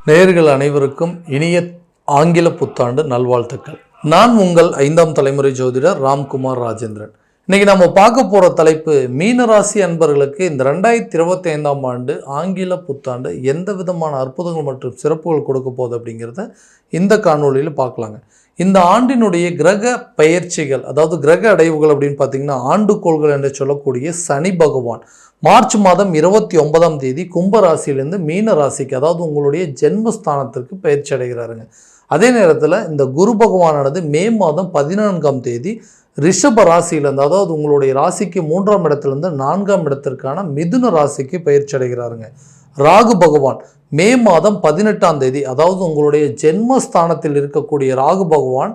நேயர்கள் அனைவருக்கும் இனிய ஆங்கில புத்தாண்டு நல்வாழ்த்துக்கள். நான் உங்கள் 5ஆம் தலைமுறை ஜோதிடர் ராம்குமார் ராஜேந்திரன். இன்னைக்கு நம்ம பார்க்க போகிற தலைப்பு, மீனராசி அன்பர்களுக்கு இந்த 2025ஆம் ஆண்டு ஆங்கில புத்தாண்டு எந்த விதமான அற்புதங்கள் மற்றும் சிறப்புகள் கொடுக்க போகுது அப்படிங்கிறத இந்த காணொலியில் பார்க்கலாங்க. இந்த ஆண்டினுடைய கிரக பெயர்ச்சிகள், அதாவது கிரக அடைவுகள் அப்படின்னு பார்த்தீங்கன்னா, ஆண்டுகோள்கள் என்று சொல்லக்கூடிய சனி பகவான் மார்ச் மாதம் 29ஆம் தேதி கும்பராசியிலேருந்து மீன ராசிக்கு, அதாவது உங்களுடைய ஜென்மஸ்தானத்திற்கு பயிற்சி அடைகிறாருங்க. அதே நேரத்தில் இந்த குரு பகவானானது மே மாதம் 14ஆம் தேதி ரிஷப ராசியிலேருந்து, அதாவது உங்களுடைய ராசிக்கு 3ஆம் இடத்துலேருந்து 4ஆம் இடத்திற்கான மிதுன ராசிக்கு பயிற்சி அடைகிறாருங்க. ராகு பகவான் மே மாதம் 18ஆம் தேதி, அதாவது உங்களுடைய ஜென்மஸ்தானத்தில் இருக்கக்கூடிய ராகு பகவான்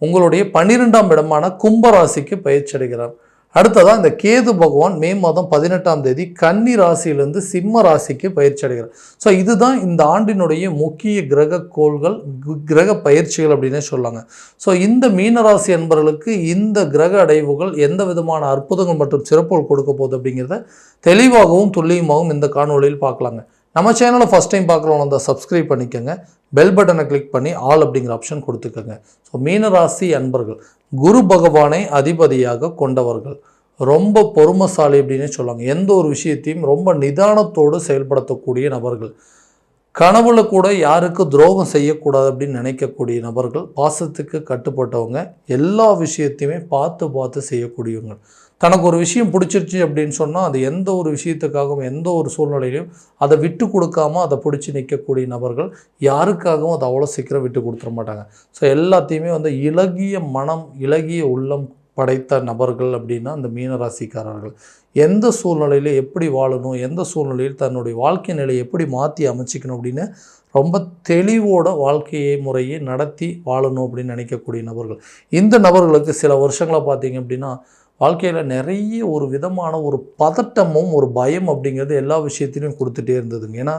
உங்களுடைய 12ஆம் இடமான கும்பராசிக்கு பயிற்சி அடைகிறார். அடுத்ததாக இந்த கேது பகவான் மே மாதம் 18ஆம் தேதி கன்னி ராசியிலிருந்து சிம்ம ராசிக்கு பயிற்சி அடைகிறார். ஸோ இதுதான் இந்த ஆண்டினுடைய முக்கிய கிரக கோள்கள், கிரக பயிற்சிகள் அப்படின்னே சொல்லாங்க. ஸோ இந்த மீனராசி என்பவர்களுக்கு இந்த கிரக அடைவுகள் எந்த விதமான அற்புதங்கள் மற்றும் சிறப்புகள் கொடுக்க போகுது அப்படிங்கிறத தெளிவாகவும் துல்லியமாகவும் இந்த காணொலியில் பார்க்கலாங்க. நம்ம சேனலை ஃபஸ்ட் டைம் பார்க்குறவங்க அந்த சப்ஸ்கிரைப் பண்ணிக்கோங்க, பெல் பட்டனை கிளிக் பண்ணி ஆல் அப்படிங்கிற ஆப்ஷன் கொடுத்துக்கோங்க. ஸோ மீனராசி அன்பர்கள் குரு பகவானை அதிபதியாக கொண்டவர்கள், ரொம்ப பொறுமைசாலி அப்படின்னு சொல்லுவாங்க. எந்த ஒரு விஷயத்தையும் ரொம்ப நிதானத்தோடு செயல்படுத்தக்கூடிய நபர்கள், கனவுல கூட யாருக்கு துரோகம் செய்யக்கூடாது அப்படின்னு நினைக்கக்கூடிய நபர்கள், பாசத்துக்கு கட்டுப்பட்டவங்க, எல்லா விஷயத்தையுமே பார்த்து செய்யக்கூடியவங்க. தனக்கு ஒரு விஷயம் பிடிச்சிருச்சு அப்படின்னு சொன்னால் அது எந்த ஒரு விஷயத்துக்காகவும் எந்த ஒரு சூழ்நிலையிலையும் அதை விட்டு கொடுக்காம அதை பிடிச்சி நிற்கக்கூடிய நபர்கள், யாருக்காகவும் அதை அவ்வளோ சீக்கிரம் விட்டு கொடுத்துட மாட்டாங்க. ஸோ எல்லாத்தையுமே இலகிய மனம், இலகிய உள்ளம் படைத்த நபர்கள் அப்படின்னா அந்த மீனராசிக்காரர்கள். எந்த சூழ்நிலையில் எப்படி வாழணும், எந்த சூழ்நிலையில் தன்னுடைய வாழ்க்கை நிலையை எப்படி மாற்றி அமைச்சிக்கணும் அப்படின்னு ரொம்ப தெளிவோட வாழ்க்கையை முறையை நடத்தி வாழணும் அப்படின்னு நினைக்கக்கூடிய நபர்கள். இந்த நபர்களுக்கு சில வருஷங்களாக பார்த்தீங்க அப்படின்னா வாழ்க்கையில் நிறைய ஒரு விதமான ஒரு பதட்டமும் ஒரு பயம் அப்படிங்கிறது எல்லா விஷயத்திலையும் கொடுத்துட்டே இருந்ததுங்க. ஏன்னா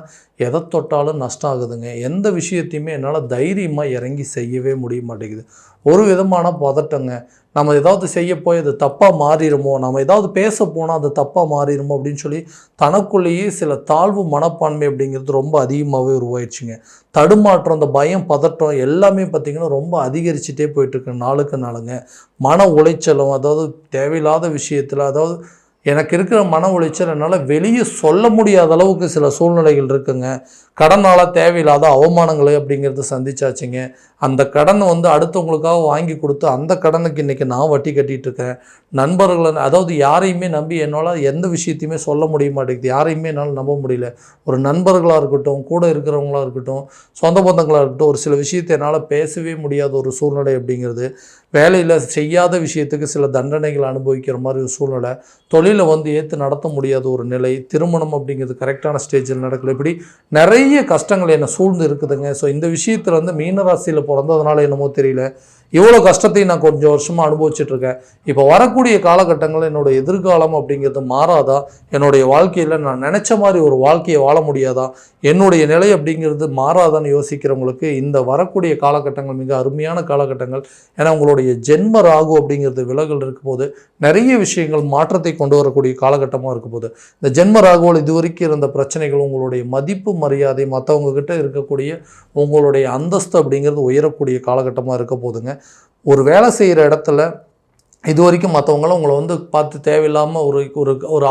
எதை தொட்டாலும் நஷ்டம் ஆகுதுங்க. எந்த விஷயத்தையுமே என்னால் தைரியமாக இறங்கி செய்யவே முடிய மாட்டேங்குது. ஒரு விதமான பதட்டங்க. நம்ம ஏதாவது செய்ய போய் அது தப்பாக மாறிடுமோ, நம்ம ஏதாவது பேச போனால் அது தப்பாக மாறிடுமோ அப்படின்னு சொல்லி தனக்குள்ளேயே சில தாழ்வு மனப்பான்மை அப்படிங்கிறது ரொம்ப அதிகமாகவே உருவாயிடுச்சுங்க. தடுமாற்றம், அந்த பயம், பதட்டம் எல்லாமே பார்த்திங்கன்னா ரொம்ப அதிகரிச்சுட்டே போயிட்டுருக்கு நாளுக்கு நாளுங்க. மன உளைச்சலும், அதாவது தேவையில்லாத விஷயத்தில், அதாவது எனக்கு இருக்கிற மன உளைச்சல் என்னால் வெளியே சொல்ல முடியாத அளவுக்கு சில சூழ்நிலைகள் இருக்குங்க. கடனால் தேவையில்லாத அவமானங்களை அப்படிங்கிறத சந்திச்சாச்சுங்க. அந்த கடனை அடுத்தவங்களுக்காக வாங்கி கொடுத்து அந்த கடனுக்கு இன்றைக்கி நான் வட்டி கட்டிகிட்டு இருக்கேன். நண்பர்களை, அதாவது யாரையுமே நம்பி என்னால் எந்த விஷயத்தையுமே சொல்ல முடிய மாட்டேங்குது. யாரையுமே என்னால் நம்ப முடியல. ஒரு நண்பர்களாக இருக்கட்டும், கூட இருக்கிறவங்களாக இருக்கட்டும், சொந்த பந்தங்களாக இருக்கட்டும், ஒரு சில விஷயத்தை என்னால் பேசவே முடியாத ஒரு சூழ்நிலை அப்படிங்கிறது. வேலையில் செய்யாத விஷயத்துக்கு சில தண்டனைகள் அனுபவிக்கிற மாதிரி ஒரு சூழ்நிலை. தொழிலை ஏற்று நடத்த முடியாத ஒரு நிலை. திருமணம் அப்படிங்கிறது கரெக்டான ஸ்டேஜில் நடக்கல. இப்படி நிறைய கஷ்டங்கள் என்னை சூழ்ந்து இருக்குதுங்க. ஸோ இந்த விஷயத்தில் மீனராசியில் பிறந்ததுனால என்னமோ தெரியல, இவ்வளோ கஷ்டத்தையும் நான் கொஞ்சம் வருஷமாக அனுபவிச்சுட்ருக்கேன். இப்போ வரக்கூடிய காலகட்டங்களில் என்னோடய எதிர்காலம் அப்படிங்கிறது மாறாதா? என்னுடைய வாழ்க்கையில் நான் நினச்ச மாதிரி ஒரு வாழ்க்கையை வாழ முடியாதா? என்னுடைய நிலை அப்படிங்கிறது மாறாதான்னு யோசிக்கிறவங்களுக்கு இந்த வரக்கூடிய காலகட்டங்கள் மிக அருமையான காலகட்டங்கள். ஏன்னா உங்களுடைய ஜென்ம ராகு அப்படிங்கிறது விலகல் இருக்கும் போது நிறைய விஷயங்கள் மாற்றத்தை கொண்டு வரக்கூடிய காலகட்டமாக இருக்கும் போது, இந்த ஜென்ம ராகுவில் இதுவரைக்கும் இருந்த பிரச்சனைகள், உங்களுடைய மதிப்பு மரியாதை, மற்றவங்க கிட்ட இருக்கக்கூடிய உங்களுடைய அந்தஸ்து அப்படிங்கிறது உயரக்கூடிய காலகட்டமாக இருக்க போதுங்க. ஒரு வேலை செய்கிற இடத்துல இது வரைக்கும் மற்றவங்களும் உங்களை பார்த்து தேவையில்லாமல் ஒரு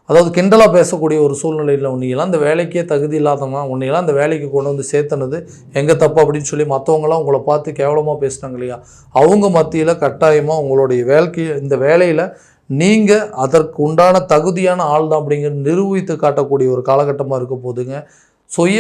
அதாவது கிண்டலாக பேசக்கூடிய ஒரு சூழ்நிலையில், உன்னையெல்லாம் அந்த வேலைக்கே தகுதி இல்லாதவங்க, உன்னையெல்லாம் அந்த வேலைக்கு கொண்டு சேர்த்துனது எங்கள் தப்பு அப்படின்னு சொல்லி மற்றவங்களாம் உங்களை பார்த்து கேவலமாக பேசினாங்க இல்லையா? அவங்க மத்தியில் கட்டாயமாக உங்களுடைய இந்த வேலையில் நீங்கள் அதற்கு உண்டான தகுதியான ஆள் தான் அப்படிங்கிறது நிரூபித்து காட்டக்கூடிய ஒரு காலகட்டமாக இருக்க போதுங்க. சுய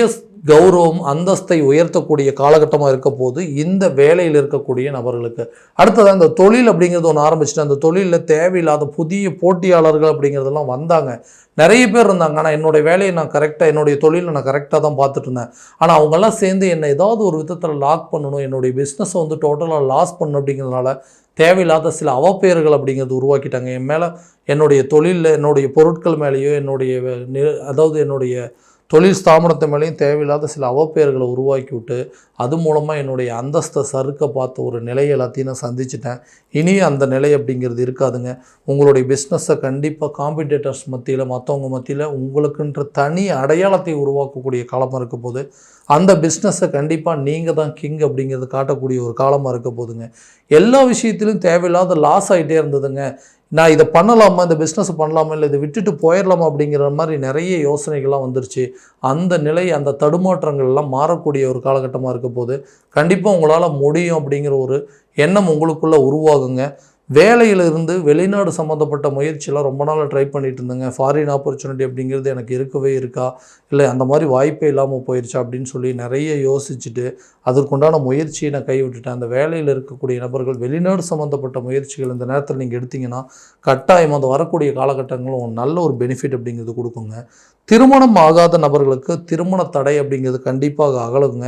கௌரவம், அந்தஸ்தை உயர்த்தக்கூடிய காலகட்டமாக இருக்க போது இந்த வேலையில் இருக்கக்கூடிய நபர்களுக்கு. அடுத்ததாக இந்த தொழில் அப்படிங்கிறது ஒன்று ஆரம்பிச்சுட்டு, அந்த தொழிலில் தேவையில்லாத புதிய போட்டியாளர்கள் அப்படிங்கிறதெல்லாம் வந்தாங்க. நிறைய பேர் இருந்தாங்க. ஆனால் என்னுடைய வேலையை நான் கரெக்டாக, என்னுடைய தொழிலை நான் கரெக்டாக தான் பார்த்துட்டு இருந்தேன். ஆனால் அவங்கெல்லாம் சேர்ந்து என்னை ஏதாவது ஒரு விதத்தில் லாக் பண்ணணும், என்னுடைய பிஸ்னஸை டோட்டலாக லாஸ் பண்ணணும் அப்படிங்கிறதுனால தேவையில்லாத சில அவப்பெயர்கள் அப்படிங்கிறது உருவாக்கிட்டாங்க. என் மேலே, என்னுடைய தொழிலில், என்னுடைய பொருட்கள் மேலேயோ, என்னுடைய தொழில் ஸ்தாபனத்து மேலேயும் தேவையில்லாத சில அவப்பெயர்களை உருவாக்கி விட்டு அது மூலமாக என்னுடைய அந்தஸ்தை சறுக்க பார்த்த ஒரு நிலை எல்லாத்தையும் நான் சந்திச்சிட்டேன். இனியும் அந்த நிலை அப்படிங்கிறது இருக்காதுங்க. உங்களுடைய பிஸ்னஸை கண்டிப்பாக காம்படிட்டர்ஸ் மத்தியில், மற்றவங்க மத்தியில் உங்களுக்குன்ற தனி அடையாளத்தை உருவாக்கக்கூடிய காலமாக இருக்க போது, அந்த பிஸ்னஸை கண்டிப்பாக நீங்கள் தான் கிங் அப்படிங்கிறது காட்டக்கூடிய ஒரு காலமாக இருக்க போதுங்க. எல்லா விஷயத்திலும் தேவையில்லாத லாஸ் ஆகிட்டே இருந்ததுங்க. நான் இதை பண்ணலாமா, இந்த பிஸ்னஸ் பண்ணலாமா, இல்லை இதை விட்டுட்டு போயிடலாமா அப்படிங்கிற மாதிரி நிறைய யோசனைகள்லாம் வந்துருச்சு. அந்த நிலை, அந்த தடுமாற்றங்கள்லாம் மாறக்கூடிய ஒரு காலகட்டமாக இருக்க போது கண்டிப்பாக உங்களால் முடியும் அப்படிங்கிற ஒரு எண்ணம் உங்களுக்குள்ளே உருவாகுங்க. வேலையிலிருந்து வெளிநாடு சம்மந்தப்பட்ட முயற்சியெல்லாம் ரொம்ப நாள் ட்ரை பண்ணிட்டு இருந்தேங்க. ஃபாரின் ஆப்பர்ச்சுனிட்டி அப்படிங்கிறது எனக்கு இருக்கவே இருக்கா, இல்லை அந்த மாதிரி வாய்ப்பே இல்லாமல் போயிடுச்சா அப்படின்னு சொல்லி நிறைய யோசிச்சுட்டு அதற்குண்டான முயற்சியை நான் கைவிட்டுட்டேன். அந்த வேலையில் இருக்கக்கூடிய நபர்கள் வெளிநாடு சம்மந்தப்பட்ட முயற்சிகள் இந்த நேரத்தில் நீங்கள் எடுத்திங்கன்னா கட்டாயம் அந்த வரக்கூடிய காலகட்டங்களும் நல்ல ஒரு பெனிஃபிட் அப்படிங்கிறது கொடுக்குங்க. திருமணம் ஆகாத நபர்களுக்கு திருமண தடை அப்படிங்கிறது கண்டிப்பாக அகலுங்க.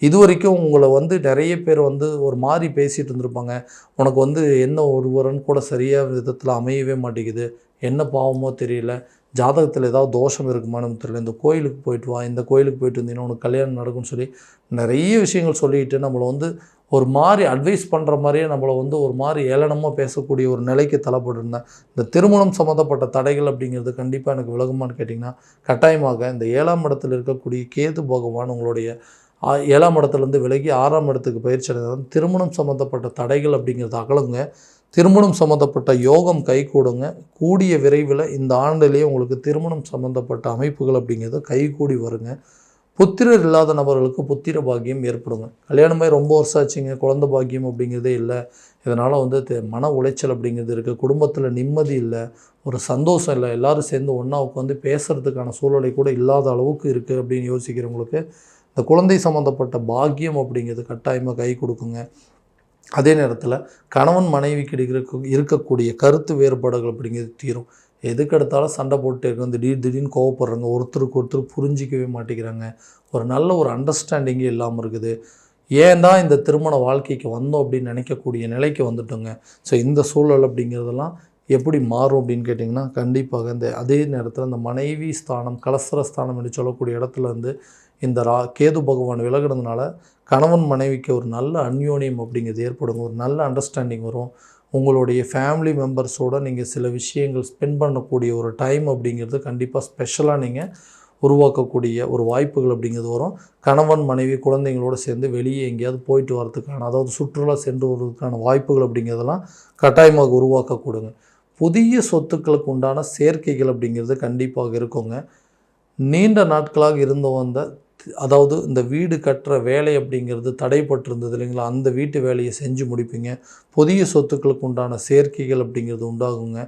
இது வரைக்கும் உங்களை நிறைய பேர் ஒரு மாதிரி பேசிகிட்டு இருந்திருப்பாங்க. உனக்கு என்ன ஒருவரன் கூட சரியாக விதத்தில் அமையவே மாட்டேங்குது, என்ன பாவமோ தெரியல, ஜாதகத்தில் ஏதாவது தோஷம் இருக்குமான்னு தெரியல, இந்த கோயிலுக்கு போயிட்டு வா, இந்த கோயிலுக்கு போயிட்டு வந்தீங்கன்னா உனக்கு கல்யாணம் நடக்கும்னு சொல்லி நிறைய விஷயங்கள் சொல்லிட்டு நம்மளை ஒரு மாதிரி அட்வைஸ் பண்ணுற மாதிரியே நம்மளை ஒரு மாதிரி ஏளனமாக பேசக்கூடிய ஒரு நிலைக்கு தள்ளப்பட்டிருந்தேன். இந்த திருமணம் சம்மந்தப்பட்ட தடைகள் அப்படிங்கிறது கண்டிப்பாக எனக்கு விலகுமான்னு கேட்டிங்கன்னா கட்டாயமாக இந்த 7ஆம் இடத்தில் இருக்கக்கூடிய கேது பகவான் உங்களுடைய 7ஆம் இடத்துலேருந்து விலகி 6ஆம் இடத்துக்கு பயிற்சி அடைந்தால் திருமணம் சம்மந்தப்பட்ட தடைகள் அப்படிங்கிறது அகலுங்க. திருமணம் சம்மந்தப்பட்ட யோகம் கைகூடுங்க. கூடிய விரைவில் இந்த ஆண்டிலேயே உங்களுக்கு திருமணம் சம்மந்தப்பட்ட அமைப்புகள் அப்படிங்கிறது கைகூடி வருங்க. புத்திரர் இல்லாத நபர்களுக்கு புத்திர பாக்கியம் ஏற்படுங்க. கல்யாணமாகி ரொம்ப வருஷம் ஆச்சுங்க, குழந்தை பாக்கியம் அப்படிங்கிறதே இல்லை. இதனால் மன உளைச்சல் அப்படிங்கிறது இருக்குது, குடும்பத்தில் நிம்மதி இல்லை, ஒரு சந்தோஷம் இல்லை, எல்லோரும் சேர்ந்து ஒன்றா உட்காந்து பேசுகிறதுக்கான சூழ்நிலை கூட இல்லாத அளவுக்கு இருக்குது அப்படின்னு யோசிக்கிறவங்களுக்கு இந்த குழந்தை சம்மந்தப்பட்ட பாக்கியம் அப்படிங்கிறது கட்டாயமாக கை கொடுக்குங்க. அதே நேரத்தில் கணவன் மனைவிக்கு இருக்கக்கூடிய கருத்து வேறுபாடுகள் அப்படிங்கிறது தீரும். எதுக்கெடுத்தாலும் சண்டை போட்டு இருக்கும், திடீர்னு கோவப்படுறாங்க, ஒருத்தருக்கு ஒருத்தர் புரிஞ்சிக்கவே மாட்டேங்கிறாங்க, ஒரு நல்ல ஒரு அண்டர்ஸ்டாண்டிங்கே இல்லாமல் இருக்குது. ஏன் தான் இந்த திருமண வாழ்க்கைக்கு வந்தோம் அப்படின்னு நினைக்கக்கூடிய நிலைக்கு வந்துட்டோங்க. ஸோ இந்த சூழல் அப்படிங்கிறதெல்லாம் எப்படி மாறும் அப்படின்னு கேட்டிங்கன்னா கண்டிப்பாக அதே நேரத்தில் இந்த மனைவி ஸ்தானம், கலசர ஸ்தானம் என்று சொல்லக்கூடிய இடத்துல இந்த கேது பகவான் விலகிறதுனால கணவன் மனைவிக்கு ஒரு நல்ல அந்யோன்யம் அப்படிங்கிறது ஏற்படும், ஒரு நல்ல அண்டர்ஸ்டாண்டிங் வரும். உங்களுடைய ஃபேமிலி மெம்பர்ஸோடு நீங்கள் சில விஷயங்கள் ஸ்பெண்ட் பண்ணக்கூடிய ஒரு டைம் அப்படிங்கிறது கண்டிப்பாக ஸ்பெஷலாக நீங்கள் உருவாக்கக்கூடிய ஒரு வாய்ப்புகள் அப்படிங்கிறது வரும். கணவன் மனைவி குழந்தைங்களோடு சேர்ந்து வெளியே எங்கேயாவது போயிட்டு வரதுக்கான, அதாவது சுற்றுலா சென்று வருவதற்கான வாய்ப்புகள் அப்படிங்கிறதெல்லாம் கட்டாயமாக உருவாக்கக்கூடுங்க. புதிய சொத்துக்களுக்கு உண்டான சேர்க்கைகள் அப்படிங்கிறது கண்டிப்பாக இருக்குங்க. நீண்ட நாட்களாக இருந்து வந்த, அதாவது இந்த வீடு கட்டுற வேலை அப்படிங்கிறது தடைப்பட்டிருந்தது இல்லைங்களா, அந்த வீட்டு வேலையை செஞ்சு முடிப்பீங்க. புதிய சொத்துக்களுக்கு உண்டான சேர்க்கைகள் அப்படிங்கிறது உண்டாகுங்க.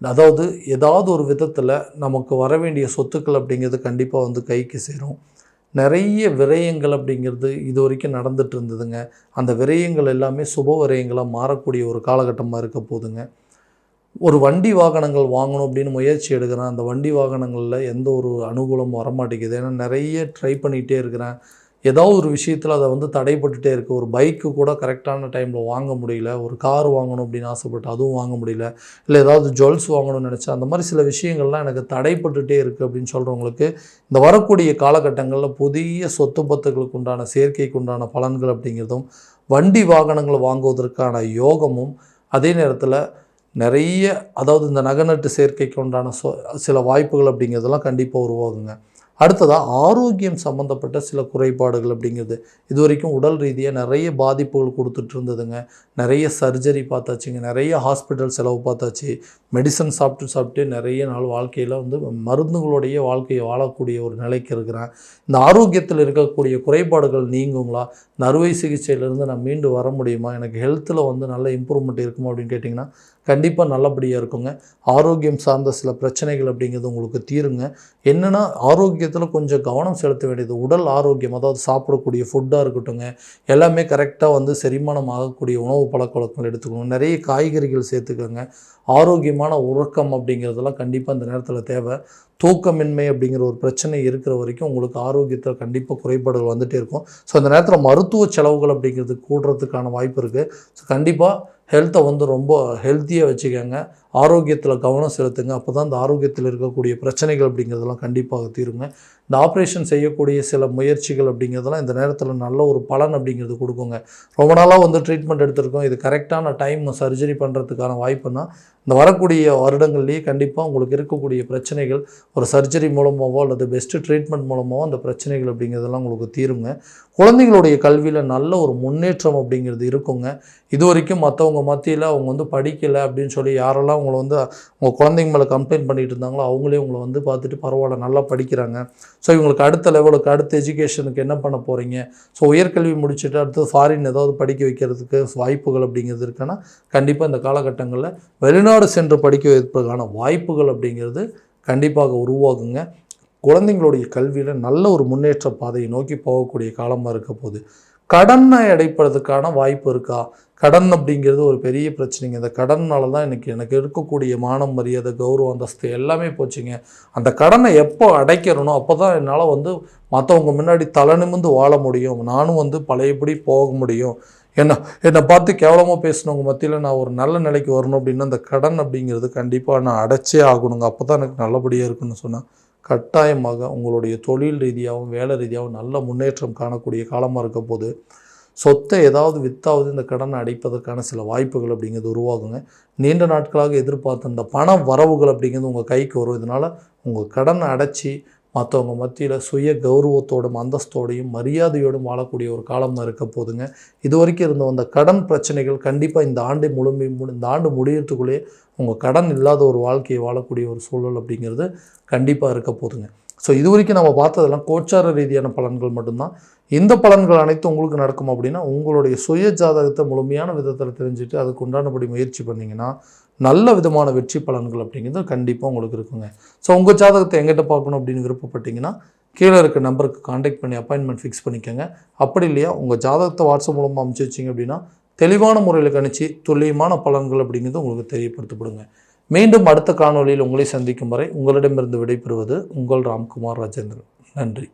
அதாவது ஏதாவது ஒரு விதத்தில் நமக்கு வர வேண்டிய சொத்துக்கள் அப்படிங்கிறது கண்டிப்பாக கைக்கு சேரும். நிறைய விரயங்கள் அப்படிங்கிறது இது வரைக்கும் நடந்துட்டு இருந்ததுங்க. அந்த விரயங்கள் எல்லாமே சுப விரயங்களாக மாறக்கூடிய ஒரு காலகட்டமாக இருக்க போதுங்க. ஒரு வண்டி வாகனங்கள் வாங்கணும் அப்படின்னு முயற்சி எடுக்கிறேன், அந்த வண்டி வாகனங்களில் எந்த ஒரு அனுகூலமும் வரமாட்டேங்குது. ஏன்னா நிறைய ட்ரை பண்ணிகிட்டே இருக்கிறேன், ஏதாவது ஒரு விஷயத்தில் அதை தடைப்பட்டுகிட்டே இருக்குது. ஒரு பைக்கு கூட கரெக்டான டைமில் வாங்க முடியல, ஒரு கார் வாங்கணும் அப்படின்னு ஆசைப்பட்டு அதுவும் வாங்க முடியல, இல்லை ஏதாவது ஜுவல்ஸ் வாங்கணும்னு நினச்சேன், அந்த மாதிரி சில விஷயங்கள்லாம் எனக்கு தடைப்பட்டுகிட்டே இருக்குது அப்படின்னு சொல்கிறவங்களுக்கு இந்த வரக்கூடிய காலகட்டங்களில் புதிய சொத்து பத்துக்களுக்கு உண்டான சேர்க்கைக்கு உண்டான பலன்கள் அப்படிங்கிறதும், வண்டி வாகனங்களை வாங்குவதற்கான யோகமும், அதே நேரத்தில் நிறைய, அதாவது இந்த நகநட்டு சேர்க்கைக்கு உண்டான சில வாய்ப்புகள் அப்படிங்கிறதெல்லாம் கண்டிப்பாக உருவாகுங்க. அடுத்ததாக ஆரோக்கியம் சம்மந்தப்பட்ட சில குறைபாடுகள் அப்படிங்கிறது இது வரைக்கும் உடல் ரீதியாக நிறைய பாதிப்புகள் கொடுத்துட்டு இருந்ததுங்க. நிறைய சர்ஜரி பார்த்தாச்சுங்க, நிறைய ஹாஸ்பிட்டல் செலவு பார்த்தாச்சு, மெடிசன் சாப்பிட்டு நிறைய நாள் வாழ்க்கையில் மருந்துகளுடைய வாழ்க்கையை வாழக்கூடிய ஒரு நிலைக்கு இருக்கிறேன். இந்த ஆரோக்கியத்தில் இருக்கக்கூடிய குறைபாடுகள் நீங்குங்களா, இந்த அறுவை சிகிச்சையிலேருந்து நான் மீண்டு வர முடியுமா, எனக்கு ஹெல்த்தில் நல்ல இம்ப்ரூவ்மெண்ட் இருக்குமா அப்படின்னு கேட்டிங்கன்னா கண்டிப்பாக நல்லபடியாக இருக்குங்க. ஆரோக்கியம் சார்ந்த சில பிரச்சனைகள் அப்படிங்கிறது உங்களுக்கு தீருங்க. என்னென்னா ஆரோக்கியத்தில் கொஞ்சம் கவனம் செலுத்த வேண்டியது, உடல் ஆரோக்கியம், அதாவது சாப்பிடக்கூடிய ஃபுட்டாக இருக்கட்டுங்க, எல்லாமே கரெக்டாக செரிமானம் ஆகக்கூடிய உணவு பழக்கவழக்கங்கள் எடுத்துக்கணும். நிறைய காய்கறிகள் சேர்த்துக்கோங்க. ஆரோக்கியமான உறக்கம் அப்படிங்கிறதெல்லாம் கண்டிப்பாக இந்த நேரத்தில் தேவை. தூக்கமின்மை அப்படிங்கிற ஒரு பிரச்சனை இருக்கிற வரைக்கும் உங்களுக்கு ஆரோக்கியத்தில் கண்டிப்பாக குறைபாடுகள் வந்துகிட்டே இருக்கும். ஸோ அந்த நேரத்தில் மருத்துவ செலவுகள் அப்படிங்கிறது கூடுறதுக்கான வாய்ப்பு இருக்குது. ஸோ கண்டிப்பாக ஹெல்த்தை ரொம்ப ஹெல்த்தியாக வச்சுக்கோங்க, ஆரோக்கியத்தில் கவனம் செலுத்துங்க. அப்போ தான் இந்த ஆரோக்கியத்தில் இருக்கக்கூடிய பிரச்சனைகள் அப்படிங்கிறதெல்லாம் கண்டிப்பாக தீருங்க. இந்த ஆப்ரேஷன் செய்யக்கூடிய சில முயற்சிகள் அப்படிங்கிறதெல்லாம் இந்த நேரத்தில் நல்ல ஒரு பலன் அப்படிங்கிறது கொடுக்குங்க. ரொம்ப நாளாக வந்து ட்ரீட்மெண்ட் எடுத்திருக்கோம், இது கரெக்டான டைம் சர்ஜரி பண்ணுறதுக்கான வாய்ப்புன்னா இந்த வரக்கூடிய வருடங்கள்லேயே கண்டிப்பாக உங்களுக்கு இருக்கக்கூடிய பிரச்சனைகள் ஒரு சர்ஜரி மூலமாகவோ அல்லது பெஸ்ட்டு ட்ரீட்மெண்ட் மூலமாகவோ அந்த பிரச்சனைகள் அப்படிங்கிறதெல்லாம் உங்களுக்கு தீருங்க. குழந்தைங்களுடைய கல்வியில் நல்ல ஒரு முன்னேற்றம் அப்படிங்கிறது இருக்குங்க. இது வரைக்கும் மற்றவங்க மத்தியில் அவங்க வந்து படிக்கலை அப்படின்னு சொல்லி யாரெல்லாம் உங்களை வந்து உங்கள் குழந்தைங்க மேலே கம்ப்ளைண்ட் பண்ணிட்டு இருந்தாங்களோ அவங்களே உங்களை வந்து பார்த்துட்டு பரவாயில்ல நல்லா படிக்கிறாங்க, ஸோ இவங்களுக்கு அடுத்த லெவலுக்கு அடுத்த எஜுகேஷனுக்கு என்ன பண்ண போகிறீங்க, ஸோ உயர்கல்வி முடிச்சுட்டு அடுத்து ஃபாரின் ஏதாவது படிக்க வைக்கிறதுக்கு வாய்ப்புகள் அப்படிங்கிறது இருக்குன்னா கண்டிப்பாக இந்த காலகட்டங்களில் வெளிநாடு சென்று படிக்க வைப்பதற்கான வாய்ப்புகள் அப்படிங்கிறது கண்டிப்பாக உருவாகுங்க. குழந்தைங்களுடைய கல்வியில் நல்ல ஒரு முன்னேற்ற பாதையை நோக்கி போகக்கூடிய காலமாக இருக்க போகுது. கடனை அடைப்பதற்கான வாய்ப்பு இருக்கா? கடன் அப்படிங்கிறது ஒரு பெரிய பிரச்சனைங்க. இந்த கடனால் தான் எனக்கு இருக்கக்கூடிய மானம், மரியாதை, கௌரவம், அந்தஸ்து எல்லாமே போச்சுங்க. அந்த கடனை எப்போ அடைக்கிறனோ அப்போ தான் என்னால் வந்து மற்றவங்க முன்னாடி தலை நிமிர்ந்து வாழ முடியும், நானும் வந்து பழையபடி போக முடியும். என்னை பார்த்து கேவலமாக பேசினவங்க மத்தியில் நான் ஒரு நல்ல நிலைக்கு வரணும் அப்படின்னா அந்த கடன் அப்படிங்கிறது கண்டிப்பாக நான் அடைச்சே ஆகணுங்க. அப்போ தான் எனக்கு நல்லபடியாக இருக்குன்னு சொன்னால் கட்டாயமாக உங்களுடைய தொழில் ரீதியாகவும் வேலை ரீதியாகவும் நல்ல முன்னேற்றம் காணக்கூடிய காலமாக இருக்க போது சொத்தை ஏதாவது வித்தாவது இந்த கடனை அடைப்பதற்கான சில வாய்ப்புகள் அப்படிங்கிறது உருவாகுங்க. நீண்ட நாட்களாக எதிர்பார்த்த இந்த பண வரவுகள் அப்படிங்கிறது உங்கள் கைக்கு வரும். இதனால் உங்கள் கடனை அடைச்சி மற்றவங்க மத்தியில் சுய கௌரவத்தோடும் அந்தஸ்தோடையும் மரியாதையோடும் வாழக்கூடிய ஒரு காலமாக இருக்க போதுங்க. இது வரைக்கும் இருந்த அந்த கடன் பிரச்சனைகள் கண்டிப்பாக இந்த ஆண்டு முடியறதுக்குள்ளேயே உங்கள் கடன் இல்லாத ஒரு வாழ்க்கையை வாழக்கூடிய ஒரு சூழல் அப்படிங்கிறது கண்டிப்பாக இருக்க போதுங்க. ஸோ இது வரைக்கும் நம்ம பார்த்ததெல்லாம் கோச்சார ரீதியான பலன்கள் மட்டும்தான். இந்த பலன்கள் அனைத்தும் உங்களுக்கு நடக்கும் அப்படின்னா உங்களுடைய சுய ஜாதகத்தை முழுமையான விதத்தில் தெரிஞ்சுட்டு அதுக்கு உண்டானபடி முயற்சி பண்ணிங்கன்னா நல்ல விதமான வெற்றி பலன்கள் அப்படிங்கிறது கண்டிப்பாக உங்களுக்கு இருக்குங்க. ஸோ உங்கள் ஜாதகத்தை எங்கிட்ட பார்க்கணும் அப்படின்னு விருப்பப்பட்டீங்கன்னா கீழே இருக்க நம்பருக்கு காண்டாக்ட் பண்ணி அப்பாயின்மெண்ட் ஃபிக்ஸ் பண்ணிக்கோங்க. அப்படி இல்லையா உங்கள் ஜாதகத்தை வாட்ஸ்அப் மூலமாக அனுப்பிச்சி வச்சிங்க அப்படின்னா தெளிவான முறையில் கணிச்சு துல்லியமான பலன்கள் அப்படிங்கிறது உங்களுக்கு தெரியப்படுத்தப்படுங்க. மீண்டும் அடுத்த காணொலியில் உங்களை சந்திக்கும் வரை உங்களிடமிருந்து விடைபெறுவது உங்கள் ராம்குமார் ராஜேந்திரன். நன்றி.